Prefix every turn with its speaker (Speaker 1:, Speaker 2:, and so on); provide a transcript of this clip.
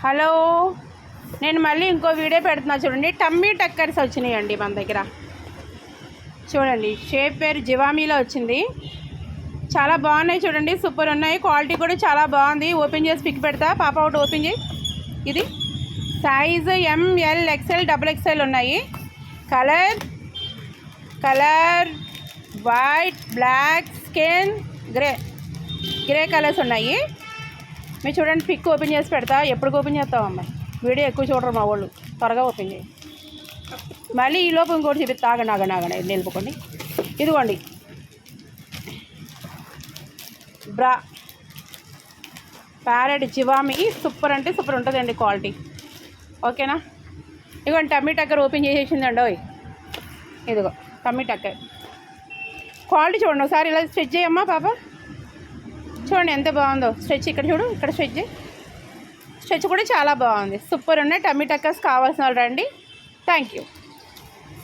Speaker 1: Hello, నేను మళ్ళీ ఇంకో వీడియో పెడుతున్నా చూడండి. టమ్మీ టక్కర్స్ వచ్చినాయండి మన దగ్గర. చూడండి, షేప్ పేరు జివామీలో వచ్చింది. చాలా బాగున్నాయి చూడండి, సూపర్ ఉన్నాయి. క్వాలిటీ కూడా చాలా బాగుంది. ఓపెన్ చేసి పిక్ పెడతా. పాప ఒకటి ఓపెన్ చేయి. ఇది సైజు ML XL XXL ఉన్నాయి. Colour white, black, skin, grey colours ఉన్నాయి. మీరు చూడండి, పిక్ ఓపెన్ చేసి పెడతా. ఎప్పుడు ఓపెన్ చేస్తావు అమ్మాయి? వీడియో ఎక్కువ చూడరు మా వాళ్ళు. త్వరగా ఓపెన్ చేయి. మళ్ళీ ఈ లోపు ఇంకోటి చూపిస్తా. ఆగండి నిలుపుకోండి. ఇదిగోండి బ్రా ప్యారెట్ జివామి. సూపర్ అంటే సూపర్ ఉంటుందండి క్వాలిటీ. ఓకేనా? ఇదిగోండి టమ్మీ టక్కర్ ఓపెన్ చేసేసిందండి. ఓయ్ ఇదిగో టమ్మీ టక్కర్ క్వాలిటీ చూడండి ఒకసారి. ఇలా స్ట్రెచ్ చేయమ్మా పాప. చూడండి ఎంత బాగుందో స్ట్రెచ్. ఇక్కడ చూడు, ఇక్కడ స్ట్రెచ్. స్ట్రెచ్ కూడా చాలా బాగుంది. సూపర్ ఉన్నాయి టమ్మీ టక్కర్స్. కావాల్సిన వాళ్ళు రండి. Thank you.